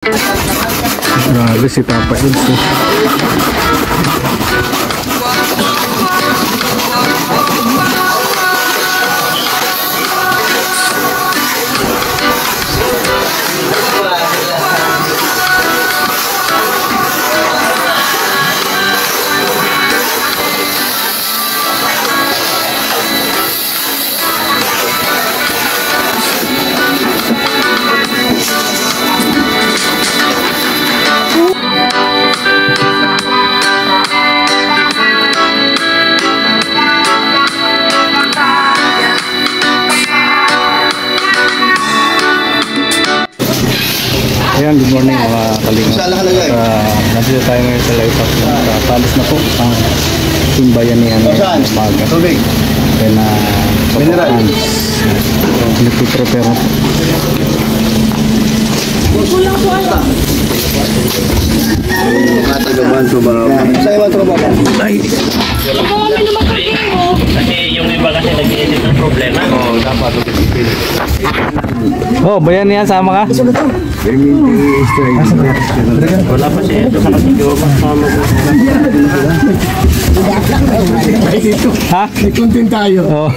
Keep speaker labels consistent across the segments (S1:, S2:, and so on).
S1: Grabe si Papa Eds. Ayan, good morning mga kalingap. Nandito tayo ngayon sa Lighthouse. Palis na po ang Timbayanihan ng umaga. Kaya na kapatid. Nagpiprepare.
S2: Kulang po ano?
S3: Matagaban to ba? Sa'yo ba ito ba? Ay!
S4: Kasi yung iba kasi nag-iisip ng problema.
S3: Oo, dapat ito.
S1: Oh, Bayanihan, sama ka?
S4: Wala pa siya ito sa kasiguran.
S1: Ha?
S3: May content tayo.
S1: Oh.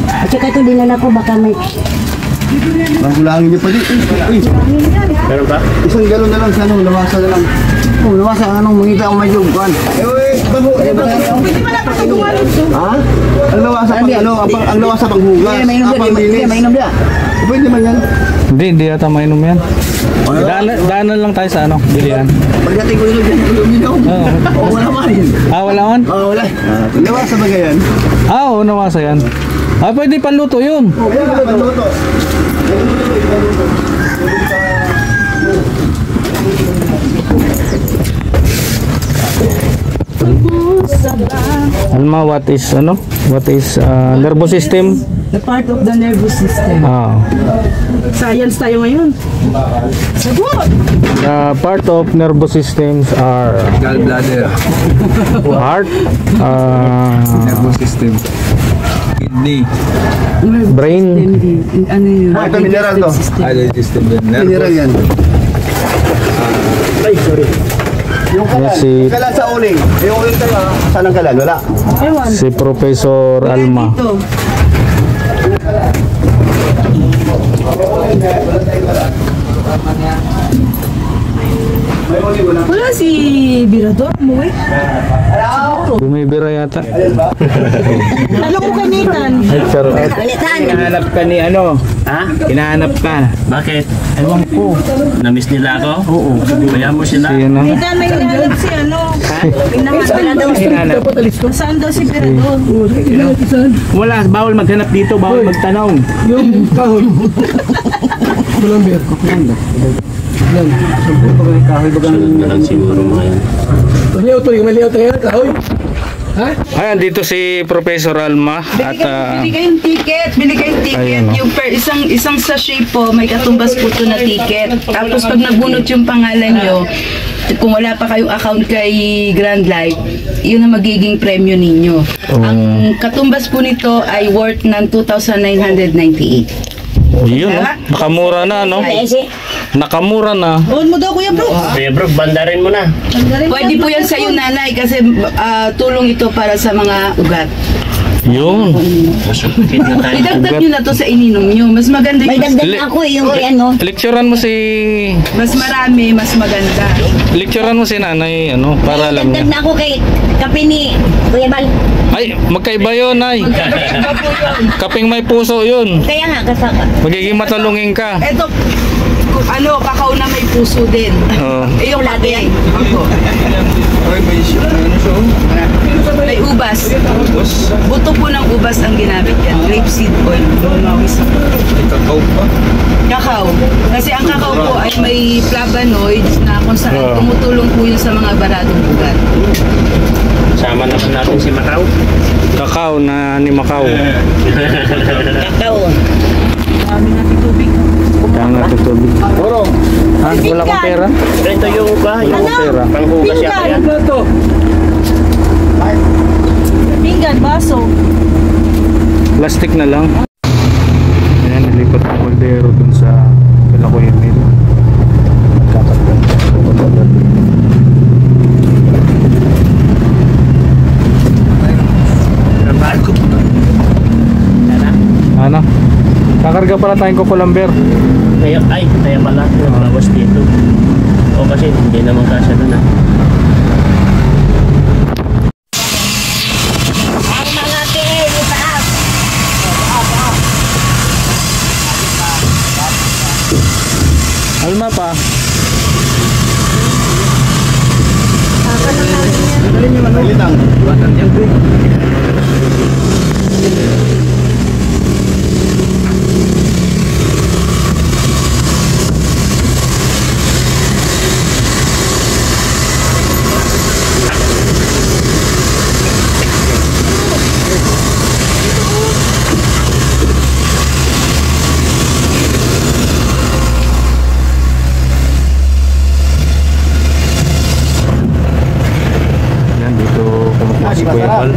S2: At saka ito din na po baka may...
S3: Magulangin niyo pa dito.
S4: Meron ba?
S3: Isang galon na lang sa ano, lawasa na lang. Oh, lawasa anong mangita ang may jugban.
S2: Pwede pala pagkaguan ito.
S3: Ha? Ang lawasa pang ano, ang lawasa pang hugas.
S2: Mainom dia.
S3: Pwede ba yan?
S1: Hindi yata mainom yan. Daanan lang tayo sa ano, bilihan.
S3: Pagdating ko dito dyan, uminom. Oo, wala man yun.
S1: Ah, wala man?
S3: Oo, wala. Lawasa ba ganyan?
S1: Ah, oo, nawasa yan. Ah, pwede panluto yun.
S3: Oo, pwede ba luto?
S1: Alma, what is ano? What is nervous system?
S5: The part of the nervous system.
S1: Ah.
S5: Science tayo ngayon. Sagot!
S1: The part of nervous systems are
S3: Gallbladder.
S1: heart,
S3: Nervous system. Kidney.
S1: brain,
S5: Ano yun?
S3: Ito mineral to.
S5: System.
S3: Mineral yan. Ay, sorry. Yung kalan.
S1: si
S3: Kalan sa uling. Yung uling tayo, saan ang kalan? Wala.
S5: Ewan.
S1: si Professor Alma.
S5: Dito. Wala si Birador mo eh.
S1: Bumibira yata.
S5: Alam ko kanitan.
S1: Pero
S4: Hinahanap ka ni ano? Ha? Hinahanap ka. Bakit? Ewan ko. Namiss nila ako? Oo. Kaya mo sila.
S1: si ano?
S5: Kanitan may hinahanap si ano.
S4: Hinahanap.
S5: Saan daw si Birador?
S4: Wala. Bawal maghanap dito. Bawal magtanong.
S3: Yung kahoy. Kulamber. Yan. Siyempre pag may kahoy bagang... Maliw to yan, kahoy. Ha?
S1: Ayan, dito si Professor Alma at
S5: Bili kayong ticket,
S1: Ayan,
S5: yung per isang sachet po, may katumbas po ito na ticket. Tapos pag nagbunot yung pangalan nyo, kung wala pa kayong account kay Grand Life, yun ang magiging premyo ninyo. Ang katumbas po nito ay worth ng 2,998.
S1: yun, no? Nakamura na, no? Nakamura na.
S5: Buwan mo daw, Kuya Bro.
S4: Kuya bro, bandarin mo na.
S5: Pwede po yan sa iyo, nanay, kasi tulong ito para sa mga ugat.
S1: Yun.
S5: Idagdag nyo na to sa ininom nyo. Mas maganda
S2: May
S5: yung
S2: dagdag na ako yung ano.
S1: Lecturean mo si
S5: mas marami, mas maganda.
S1: lecturean mo si nanay, ano, para alam
S2: Dagdag
S1: niya.
S2: na ako kay kape ni Kuya Bal.
S1: Ay, magkaiba yun, ay.
S5: Iba po yun.
S1: Kaping may puso yun.
S2: Kaya nga kasaka.
S1: Magiging matalungin ka.
S5: Ito, ano, kakao na may puso din.
S1: Oo.
S5: Eh, yung lagi. Ako. May ubas. Buto po ng ubas ang ginamit yan. Grapeseed oil.
S3: Kakao pa.
S5: Kakao. Kasi ang kakao po ay may flavonoids na kung saan tumutulong po yun sa mga baradong ugat.
S4: Sama naman natin si Macau.
S1: Kakao na ni Macau.
S2: Kakao.
S5: Dami natin tubig.
S1: Kaya nga tutubig.
S3: Oro.
S1: Ha? Wala kang pera?
S4: Ito yung ba?
S1: Wala kang pera.
S4: Panghugas siya kaya.
S5: Pinggan, baso.
S1: Plastic na lang. Ayan, nilipat ang kaldero dun sa nga pala tayong kukulamber.
S4: Kaya pala, bawas dito. O kasi hindi naman kasya doon ah.
S2: Ang mga kiri taas.
S1: Alma pa. Yan, dito kumukuha si Kuya Paul.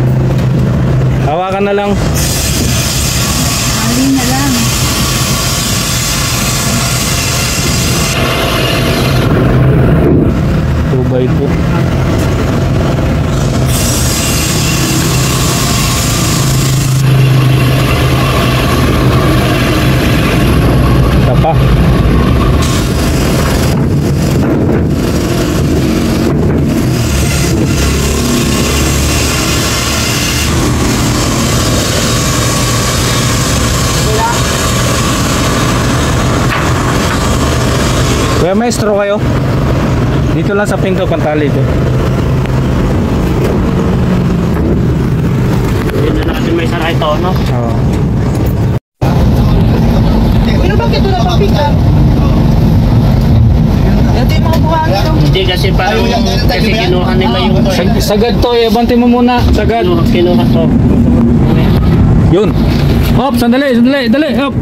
S1: Hawakan na lang.
S5: Alin na lang.
S1: 2x2. Tapa. Kuya maestro kayo? Dito lang sa pinto pantali ito.
S4: Hindi na natin may saray to, no?
S1: Oo.
S3: Pero bakit wala pang pick-up? Ito yung mga buhangin.
S4: Hindi kasi parang kasi kinuha nila yung
S1: Sagad to, bante mo muna. Sagad.
S4: kinuha to.
S1: Yun. Hop, sandali, dali, hop.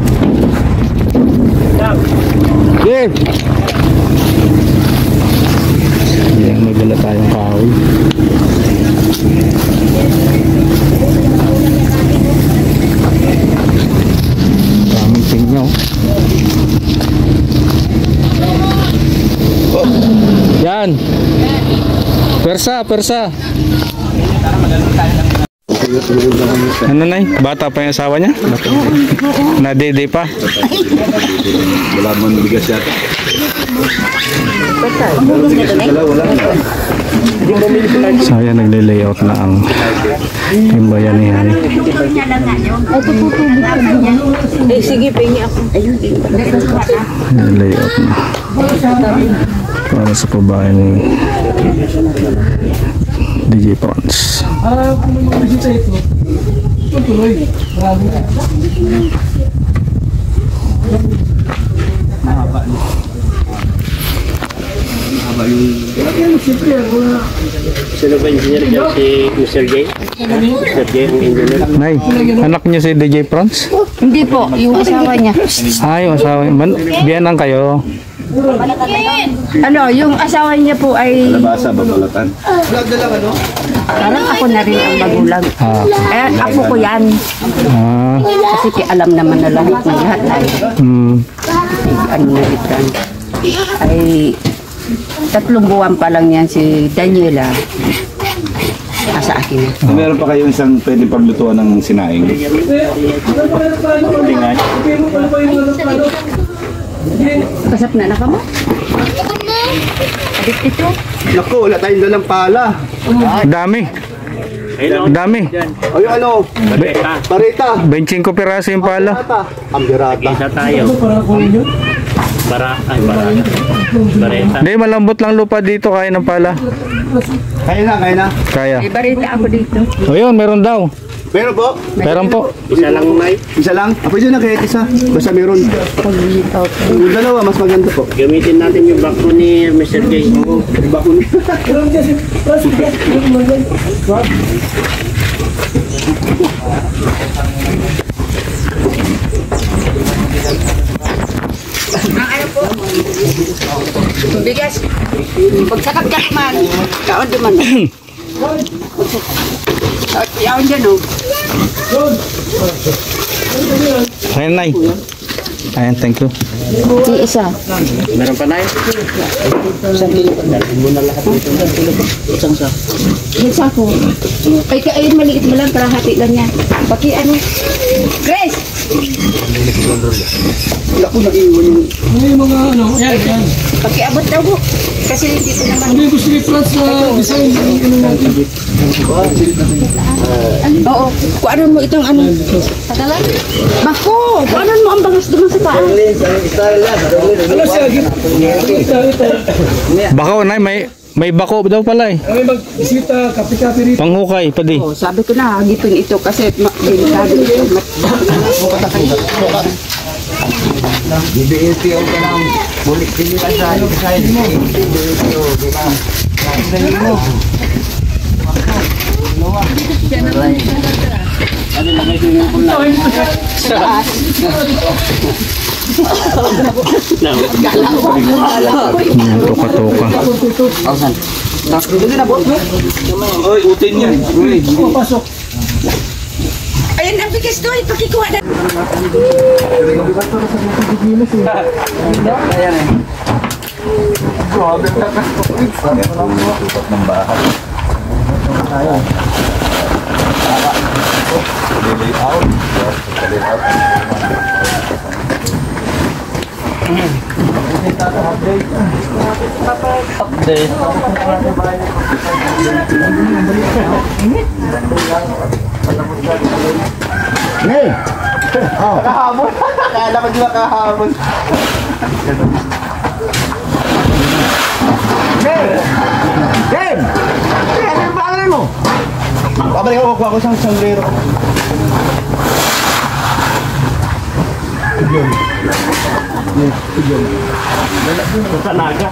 S1: Give. Yan, may dala tayong kahoy. Daming tingyo. Yan. Persa. Ano na bata pa yung asawa niya? Nadede pa?
S3: Wala man bigas yata.
S1: So ayan, nagle-layout na ang timbayanihan.
S2: Eh, sige, pengi ako. Ayun,
S1: Layout na para sa pabahay ni DJ Franz.
S4: Sino ba engineer dyan? Si Mr. J? Mr. J ang engineer.
S1: Nay, anak niyo si DJ Franz?
S2: Hindi po, yung asawa niya.
S1: Ay, yung asawa. Biyanan kayo.
S2: Ano, yung asawa niya po ay
S3: Basa, babalatan.
S2: parang ako na rin ang magulang.
S1: Ah.
S2: Eh, apo ko yan.
S1: Ah.
S2: Kasi alam naman na lahat ng lahat ay ano na itan. Ay 3 buwan pa lang yan si Daniela. Nasa akin na.
S3: Meron pa kayo isang pwede paglutuan ng sinaing?
S2: Kasap na ka mo? Adik ito.
S3: Naku, wala tayong dalang pala.
S1: Dami.
S4: Ayun,
S1: Dami.
S3: O yung ano? Barita.
S1: 25 piraso yung pala.
S3: Ang birata.
S4: isa tayo. Bareta.
S1: Hindi, malambot lang lupa dito. Kaya ng pala.
S3: Kaya na.
S1: Kaya.
S2: May barita ako dito.
S1: O yun, meron daw.
S3: Meron po?
S1: Meron po.
S4: Isa lang may.
S3: Isa lang? Pwede na kahit isa. Basta meron. Yung dalawa, mas maganda po.
S4: Gamitin natin yung bako ni Mr. J.
S3: Bakun.
S2: Bigas. Pagsakat man. Kaon duman. Yaon dyan o.
S1: Ayan, Nay. Ayan, thank you.
S2: Isa.
S4: Meron pa na yun?
S2: Isa ko. Ay, maliit mo lang. Para hati lang yan. Paki ano. Grace!
S3: Wala ko nag-iwan yung...
S6: Yung mga ano, yan.
S2: Pakiabot daw po. Kasi dito naman.
S6: Ano yung gusto ni Franz na design? Ano natin?
S2: Oo. Kuanan mo itong ano. Tagalan? Bako! Kuanan mo ang bangas doon sa paa.
S6: Ano siya?
S1: Bako na, may bako daw pala eh.
S6: May mag-isita, kape-kape rito.
S1: Panghukay, padi.
S2: Oh, sabi ko na, hagipin ito kasi delikado ito.
S3: BBLTO ka ng bulik pilihan sa design mo. BBLTO, diba?
S1: Toka-toka.
S4: Oy, utin niya.
S6: Pasok.
S2: Ayun, ang bigas doon. Pakikuha na.
S3: Hey! Oh. Kahabol. Kala ko di ba kahabol? Hey! Game! Ano yung pangalan mo? Pabalik ako, kuha ko sa sombrero.
S4: Sa naga.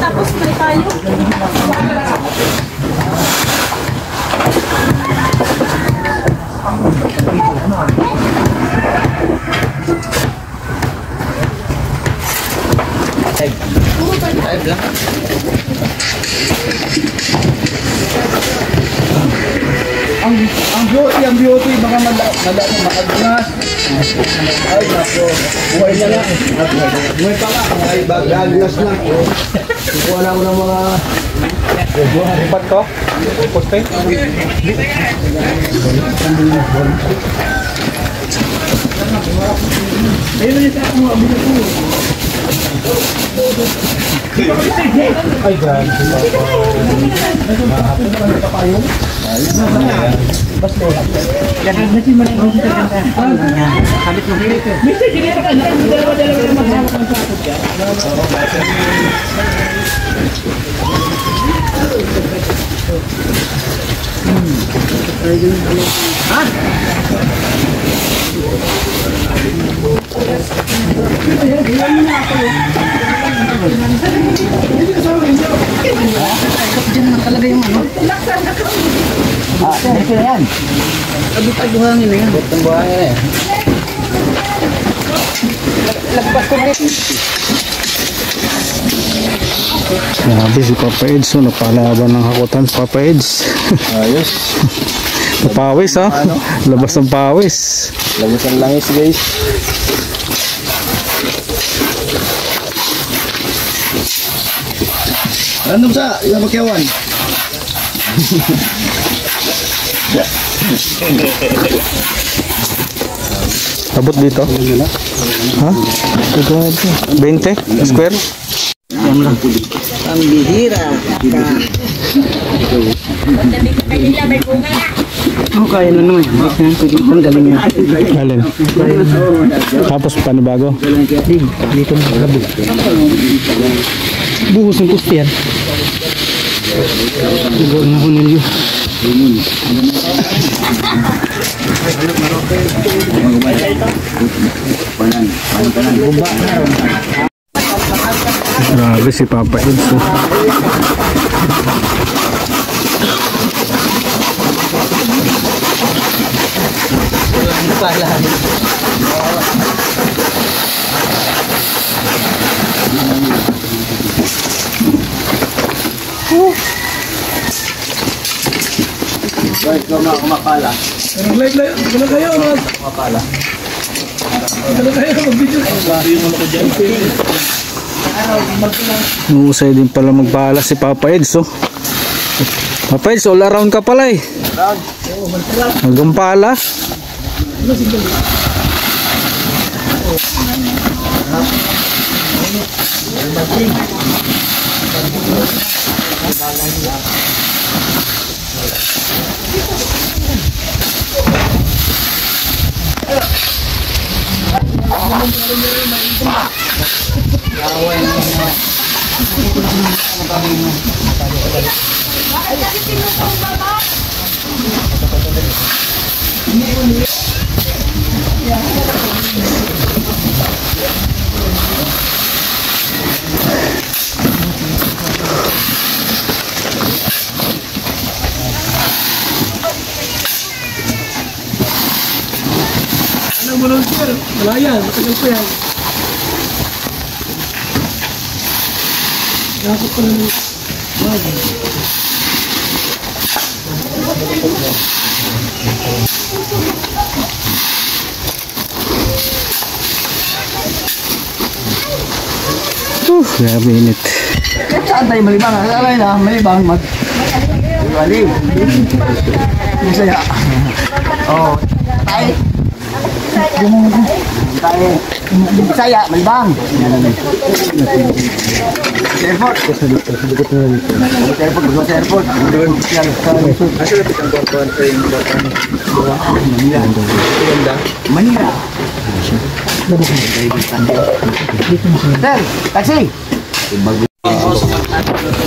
S5: Tapos may tayo.
S3: Ang beauty, baka makadunas. Ay, nako. Buhay na lang. Buhay pa ka. Ay, bagadunas lang. Kukuha na ako ng mga...
S1: Lipat ko? Poste?
S3: Ay, grabe. Dito na yan. Abot buhangin na yan. Abot buhangin na yan. Lagpas ko rin.
S1: Grabe si Papa Eds, so napalaban ng hakutan si Papa Eds.
S3: Ayos.
S1: Napawis ha? Labas ng pawis.
S3: Labas ang langis, guys. Random sa Labakyawan.
S1: Abot dito? Ha? Ito 20 square?
S3: Ang bihira.
S2: Kaya na naman. Ang galing niya.
S1: Alin? Tapos panibago?
S2: Dito na labog. Buhos ng puste yan. Siguro na ko nilyo.
S1: Grabe si Papa Eds.
S3: Guys, ikaw na kumapala.
S6: Live. Wala kayo, mas.
S3: Kumapala.
S6: Wala kayo, mag-video.
S1: Nuusay din pala magpala si Papa Eds. Papa Eds, all around ka pala eh.
S3: Round.
S1: Hanggang pala.
S6: Anong volunteer? Wala yan, matagal pa yan. Nakakot pa naman.
S1: Grabe init.
S3: Saan tayo malibang? Alay na, malibang mag... Malib. Masaya. Oh. Tayo. Tayo. Masaya, malibang. Airport. Airport. Manila. Sir, taxi.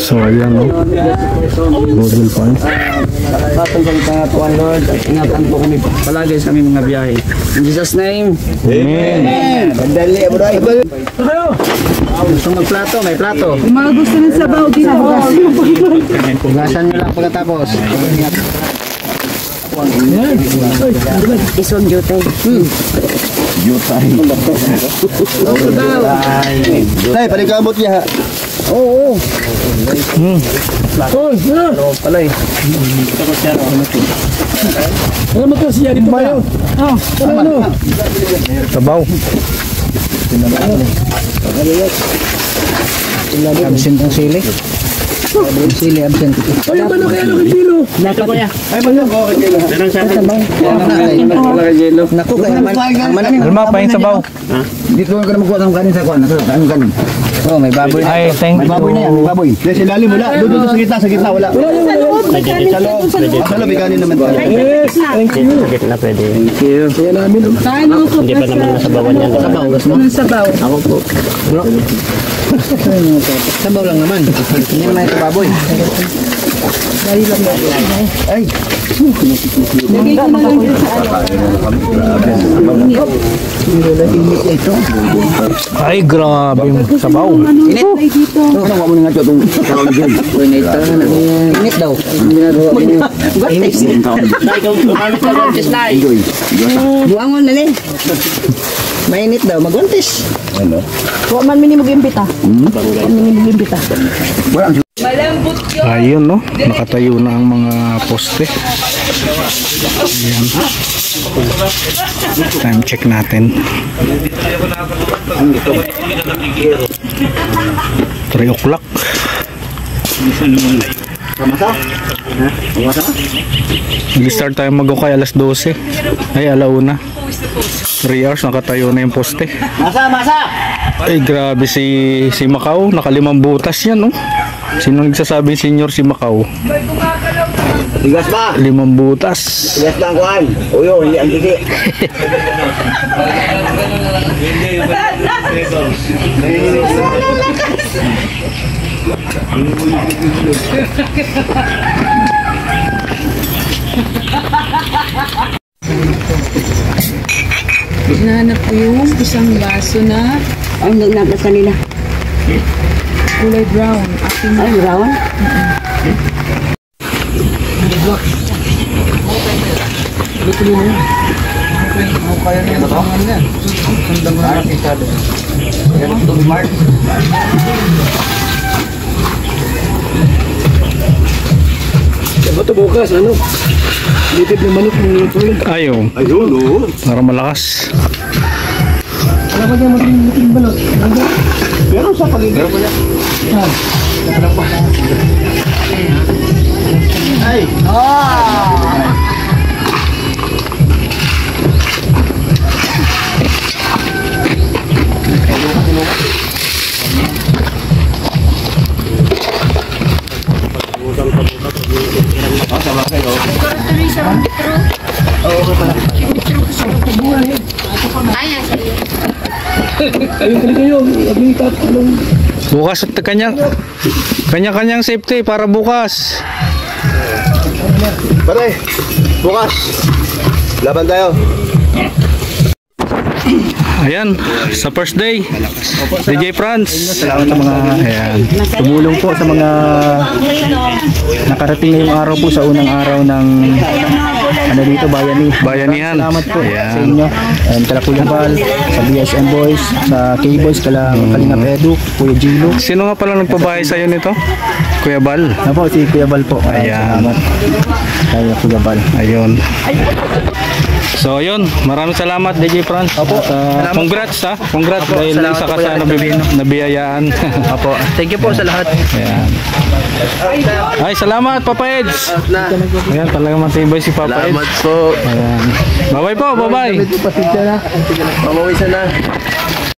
S1: So ayan o. Google Points.
S3: Patungkol ka Tuhan Lord at ingatan po kami palagi sa aming mga biyahe. In Jesus' name.
S1: Amen.
S3: Dali, bro. Gusto magplato, may plato.
S5: Yung mga gusto ng sabaw, dito.
S3: Hugasan nyo lang pagkatapos.
S2: Iswag jote.
S3: Tay, palikamot niya ha. Oo. Palay.
S6: Ano mo to siya dito ba yun? Ano?
S1: Sabaw. Absent ang sili. Sili absent.
S6: Ay, yung manok kaya ng kilo.
S3: Naku kaya. Ay, manok. Okay, kilo. Ganang sa akin. Naku kaya.
S1: Alma, pahin sabaw.
S3: Dito ka na magkuha ng kanin sa kuwan. Ano kanin?
S1: Oh, may baboy. Ay, thank
S3: May baboy na yan, may baboy. Hindi, sa ilalim wala. Doon sa gitna wala. Sa loob. Sa loob, ikanin naman.
S6: Yes, thank you.
S4: Na pwede.
S6: Kaya namin.
S4: Hindi pa naman nasabawan yan.
S3: Sabaw, gas mo?
S5: Sabaw.
S3: Ako po. Sabaw lang naman. Hindi naman ito baboy. Ay.
S5: Lagay ko na lang dito sa
S1: Ay, grabe yung sabaw.
S3: Init.
S5: dito.
S3: Ano mo nga ito itong karoon dyan? Init daw. Init. Enjoy.
S2: Buangon na rin.
S3: Mainit daw. Magwantis.
S2: Huwag man minimog imbita. Minimog imbita.
S5: Malambot yun.
S1: Ayun, no? Nakatayo na ang mga poste. Ayan. Time check natin. 3 o'clock. Nag-start tayo mag-ukay alas 12. Ay, alauna. 3 hours nakatayo na yung poste.
S3: Masa!
S1: Ay, grabe si Macau. Nakalimang butas yan, no? Sino nagsasabi senior si Macau?
S3: Bigas ba?
S1: 5 butas.
S3: Bigas lang kuhan. Uyo, hindi ang tiki.
S5: Hinahanap ko yung isang baso na
S2: Ang nagnabas kanila.
S5: kulay brown.
S2: Ay, brown?
S6: Diba ito bukas, ano? Litid na manok ng tulog.
S1: Ayaw.
S3: Ayun, no.
S1: Para malakas.
S6: Wala ba dyan matulog balot?
S3: Meron sa paligid. Meron pa yan. Ay!
S6: kayo. Abing tatlong.
S1: Bukas at kanya-kanyang safety para bukas.
S3: Pare, bukas. Laban tayo.
S1: Ayan, sa first day, DJ Franz.
S6: Salamat sa mga tumulong po sa mga nakarating ngayong araw po sa unang araw ng ano dito,
S1: Bayanihan.
S6: Salamat po
S1: Ayan.
S6: sa inyo. And kala Kuya Bal, sa BSM Boys, sa K-Boys, Kalingap Edu, Kuya Gilo.
S1: Sino nga pala nagpabahay sa'yo nito? Kuya Bal.
S6: Ano po, si Kuya Bal po.
S1: Ayan.
S6: Salamat. Kaya Kuya Bal.
S1: Ayun. So ayun, maraming salamat DJ Franz.
S6: Opo.
S1: At, congrats ha. Congrats
S6: Opo,
S1: dahil
S6: salamat
S1: isa ka
S6: po,
S1: sa
S6: Kuya
S1: nabiyayaan.
S6: Opo. Thank you po sa lahat.
S1: Ayan. Ay, salamat Papa Eds. Ayan, talagang matibay si Papa Eds.
S3: Salamat po.
S1: Ayan. Bye-bye po, bye-bye.
S3: Pasensya na. Mamuwi na.